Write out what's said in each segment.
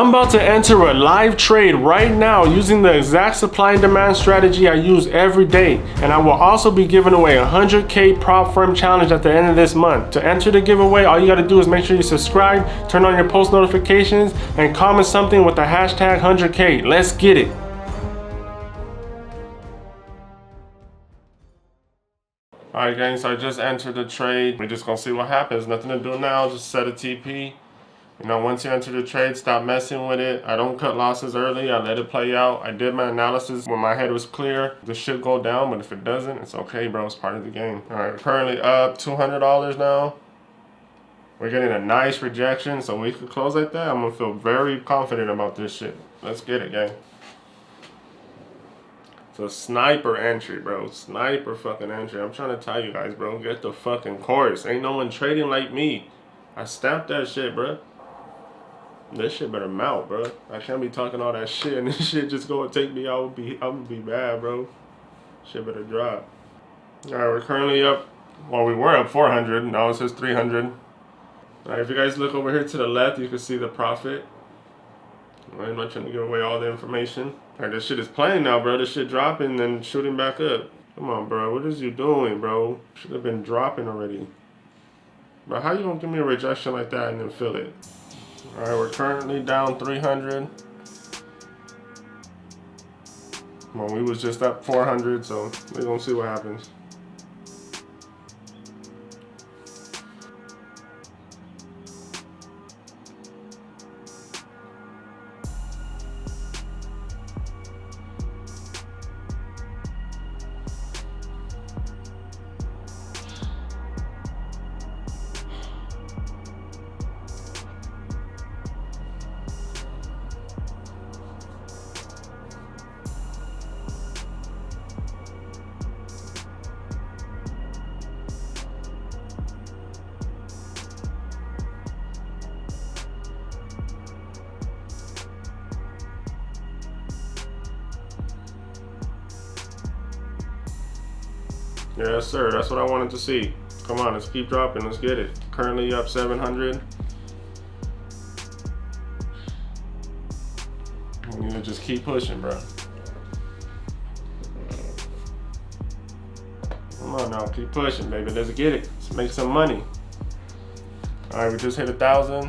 I'm about to enter a live trade right now using the exact supply and demand strategy I use every day. And I will also be giving away a 100K prop firm challenge at the end of this month. To enter the giveaway, all you gotta do is make sure you subscribe, turn on your post notifications, and comment something with the hashtag 100K. Let's get it. Alright guys, so I just entered the trade. We're just gonna see what happens. Nothing to do now, just set a TP. You know, once you enter the trade, stop messing with it. I don't cut losses early, I let it play out. I did my analysis when my head was clear. This should go down, but if it doesn't, it's okay, bro, it's part of the game. All right, we're currently up $200 now. We're getting a nice rejection, so we could close like that. I'm gonna feel very confident about this shit. Let's get it, gang. It's a sniper entry, bro. Sniper fucking entry. I'm trying to tell you guys, bro, get the fucking course. Ain't no one trading like me. I stamped that shit, bro. This shit better melt, bro. I can't be talking all that shit and this shit just gonna take me out. I'm gonna be mad, bro. Shit better drop. Alright, we're currently up. Well, we were up 400. Now it says 300. Alright, if you guys look over here to the left, you can see the profit. I'm not trying to give away all the information. Alright, this shit is playing now, bro. This shit dropping and shooting back up. Come on, bro. What is you doing, bro? Should have been dropping already. Bro, how you gonna give me a rejection like that and then fill it? Alright, we're currently down 300. Well, we was just up 400, so we're gonna see what happens. Yes, sir. That's what I wanted to see. Come on, let's keep dropping. Let's get it. Currently up 700. We need to just keep pushing, bro. Come on now, keep pushing, baby. Let's get it. Let's make some money. All right, we just hit 1,000.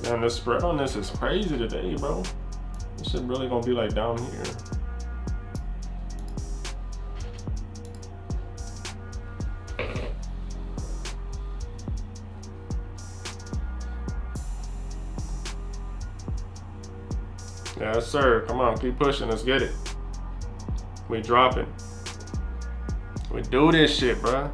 Man, the spread on this is crazy today, bro. This shit really gonna be like down here. Yes, sir. Come on, keep pushing. Let's get it. We dropping. We do this shit, bro.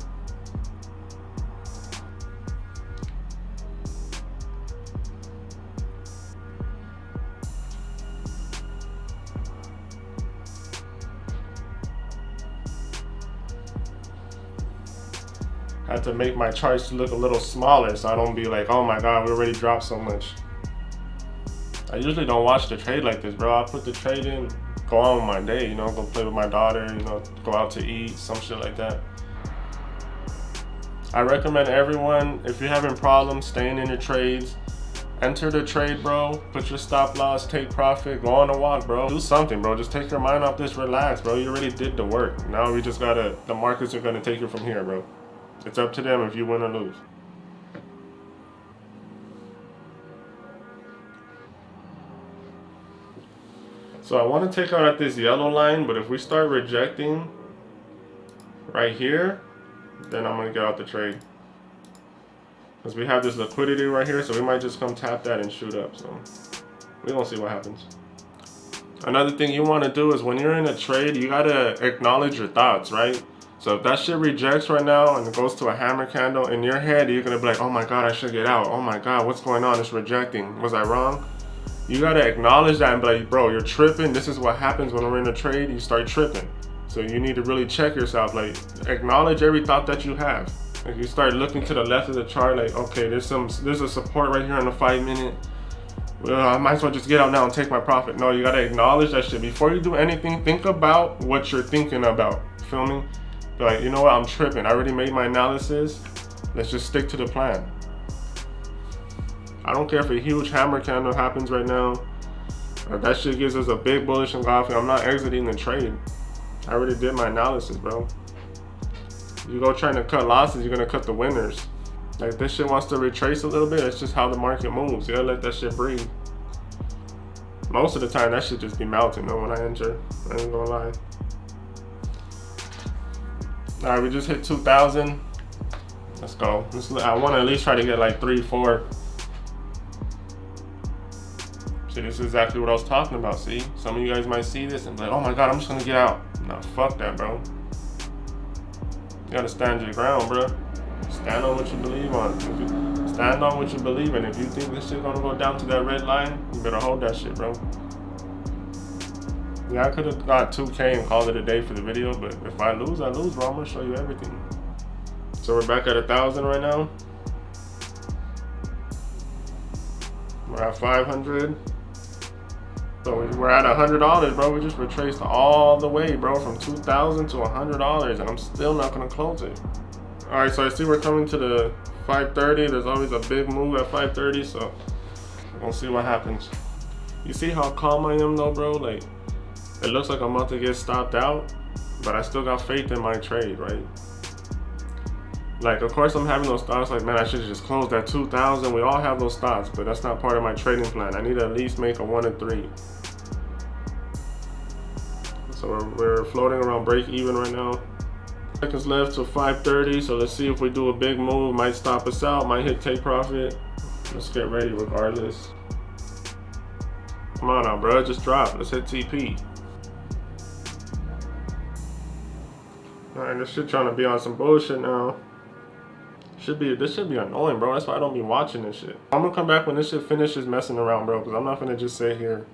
I had to make my charts look a little smaller so I don't be like, oh my god, we already dropped so much. I usually don't watch the trade like this, bro. I put the trade in, go on with my day, you know, go play with my daughter, you know, go out to eat, some shit like that. I recommend everyone, if you're having problems staying in your trades, enter the trade, bro. Put your stop loss, take profit, go on a walk, bro. Do something, bro. Just take your mind off this, relax, bro. You already did the work. Now we just gotta, the markets are gonna take you from here, bro. It's up to them if you win or lose. So I want to take out at this yellow line, but if we start rejecting right here, then I'm going to get out the trade. Because we have this liquidity right here, so we might just come tap that and shoot up. So we're going to see what happens. Another thing you want to do is when you're in a trade, you got to acknowledge your thoughts, right? So if that shit rejects right now and it goes to a hammer candle, in your head, you're going to be like, oh my god, I should get out. Oh my god, what's going on? It's rejecting. Was I wrong? You got to acknowledge that and be like, bro, you're tripping. This is what happens when we're in a trade. You start tripping. So you need to really check yourself. Like, acknowledge every thought that you have. If you start looking to the left of the chart, like, okay, there's a support right here on the 5 minute. well, I might as well just get out now and take my profit. No, you gotta acknowledge that shit. Before you do anything, think about what you're thinking about. Feel me? Be like, you know what, I'm tripping. I already made my analysis. Let's just stick to the plan. I don't care if a huge hammer candle happens right now. That shit gives us a big bullish engulfing. I'm not exiting the trade. I already did my analysis, bro. You go trying to cut losses, you're gonna cut the winners. Like, if this shit wants to retrace a little bit, it's just how the market moves. You gotta let that shit breathe. Most of the time, that should just be melting though when I enter. I ain't gonna lie. All right, we just hit 2,000. Let's go. I want to at least try to get like 3, 4. See, this is exactly what I was talking about. See, some of you guys might see this and be like, oh my God, I'm just gonna get out. Nah, fuck that, bro. You gotta stand your ground, bro. Stand on what you believe on. Stand on what you believe in. If you think this shit gonna go down to that red line, you better hold that shit, bro. Yeah, I could have got 2K and called it a day for the video, but if I lose, I lose, bro. I'm gonna show you everything. So we're back at 1,000 right now. We're at 500. So we're at $100, bro. We just retraced all the way, bro, from 2,000 to $100, and I'm still not gonna close it. All right, so I see we're coming to the 530. There's always a big move at 530, so we're gonna see what happens. You see how calm I am though, bro? Like, it looks like I'm about to get stopped out, but I still got faith in my trade, right? Like, of course I'm having those thoughts like, man, I should have just closed at 2,000. We all have those thoughts, but that's not part of my trading plan. I need to at least make a 1 and 3. So we're floating around break even right now. Seconds left to 530, so let's see if we do a big move. Might stop us out, might hit take profit. Let's get ready regardless. Come on now, bro, just drop. Let's hit TP. All right, this shit trying to be on some bullshit now. This should be annoying, bro. That's why I don't be watching this shit. I'm gonna come back when this shit finishes messing around, bro, because I'm not gonna just sit here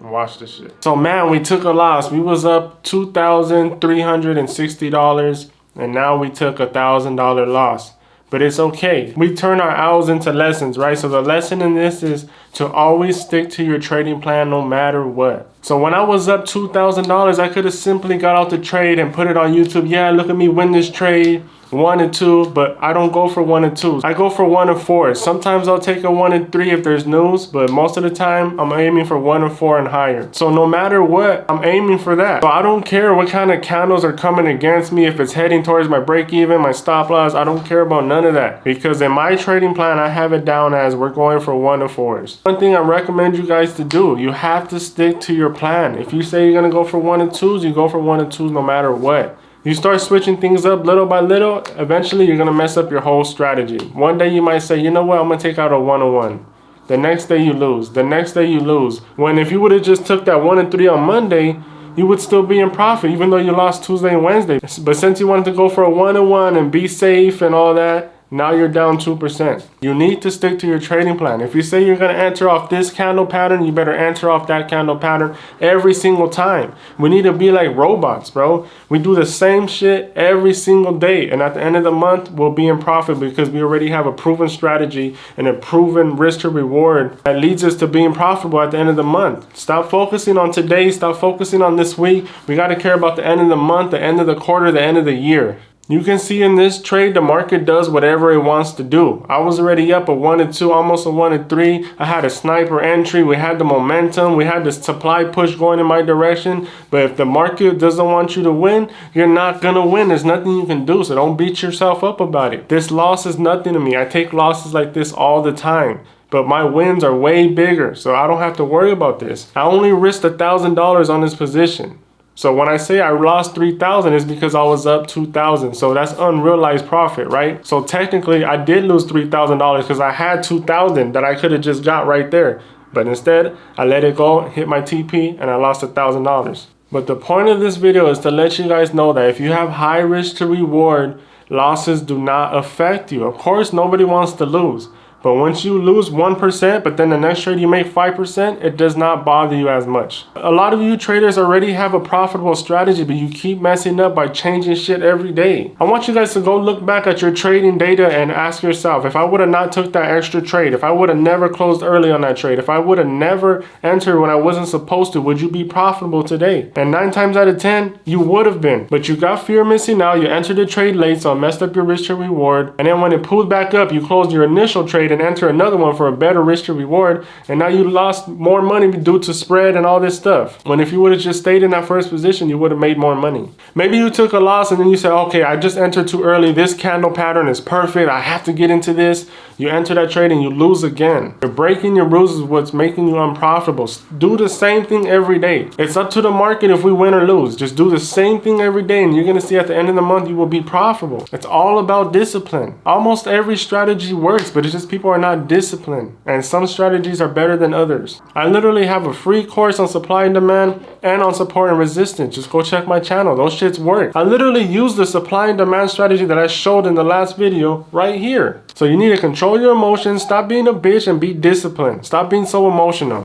and watch this shit. So man, we took a loss. We was up $2,360, and now we took $1,000 loss. But it's okay. We turn our L's into lessons, right? So the lesson in this is to always stick to your trading plan no matter what. So when I was up $2,000, I could have simply got out the trade and put it on YouTube. Yeah, look at me win this trade. 1 and 2, but I don't go for 1 and 2s. I go for 1 and 4s. Sometimes I'll take a 1 and 3 if there's news, but most of the time I'm aiming for 1 and 4 and higher. So no matter what, I'm aiming for that. So I don't care what kind of candles are coming against me. If it's heading towards my break even, my stop loss, I don't care about none of that. Because in my trading plan, I have it down as we're going for 1 and 4s. One thing I recommend you guys to do, you have to stick to your plan. If you say you're gonna go for 1 and 2s, you go for 1 and 2s no matter what. You start switching things up little by little, eventually you're gonna mess up your whole strategy. One day you might say, you know what, I'm gonna take out a 1 and 1. The next day you lose. The next day you lose. When if you would have just took that 1 and 3 on Monday, you would still be in profit, even though you lost Tuesday and Wednesday. But since you wanted to go for a 1 and 1 and be safe and all that, now you're down 2%. You need to stick to your trading plan. If you say you're gonna enter off this candle pattern, you better enter off that candle pattern every single time. We need to be like robots, bro. We do the same shit every single day. And at the end of the month, we'll be in profit because we already have a proven strategy and a proven risk to reward that leads us to being profitable at the end of the month. Stop focusing on today. Stop focusing on this week. We gotta care about the end of the month, the end of the quarter, the end of the year. You can see in this trade, the market does whatever it wants to do. I was already up a 1 and 2, almost a 1 and 3. I had a sniper entry. We had the momentum. We had the supply push going in my direction. But if the market doesn't want you to win, you're not going to win. There's nothing you can do. So don't beat yourself up about it. This loss is nothing to me. I take losses like this all the time. But my wins are way bigger. So I don't have to worry about this. I only risked $1,000 on this position. So when I say I lost 3,000, it's because I was up 2,000. So that's unrealized profit, right? So technically I did lose $3,000 because I had 2,000 that I could have just got right there. But instead I let it go, hit my TP, and I lost $1,000. But the point of this video is to let you guys know that if you have high risk to reward, losses do not affect you. Of course, nobody wants to lose. But once you lose 1%, but then the next trade you make 5%, it does not bother you as much. A lot of you traders already have a profitable strategy, but you keep messing up by changing shit every day. I want you guys to go look back at your trading data and ask yourself, if I would have not took that extra trade, if I would have never closed early on that trade, if I would have never entered when I wasn't supposed to, would you be profitable today? And 9 times out of 10, you would have been. But you got fear of missing out, you entered the trade late, so it messed up your risk to reward. And then when it pulled back up, you closed your initial trade and enter another one for a better risk to reward, and now you lost more money due to spread and all this stuff. When if you would have just stayed in that first position, you would have made more money. Maybe you took a loss and then you said, okay, I just entered too early, this candle pattern is perfect, I have to get into this. You enter that trade and you lose again. You're breaking your rules is what's making you unprofitable. Do the same thing every day. It's up to the market if we win or lose. Just do the same thing every day and you're gonna see at the end of the month you will be profitable. It's all about discipline. Almost every strategy works, but it's just people are not disciplined, and some strategies are better than others. I literally have a free course on supply and demand and on support and resistance. Just go check my channel. Those shits work. I literally use the supply and demand strategy that I showed in the last video right here. So you need to control your emotions, stop being a bitch, and be disciplined. Stop being so emotional.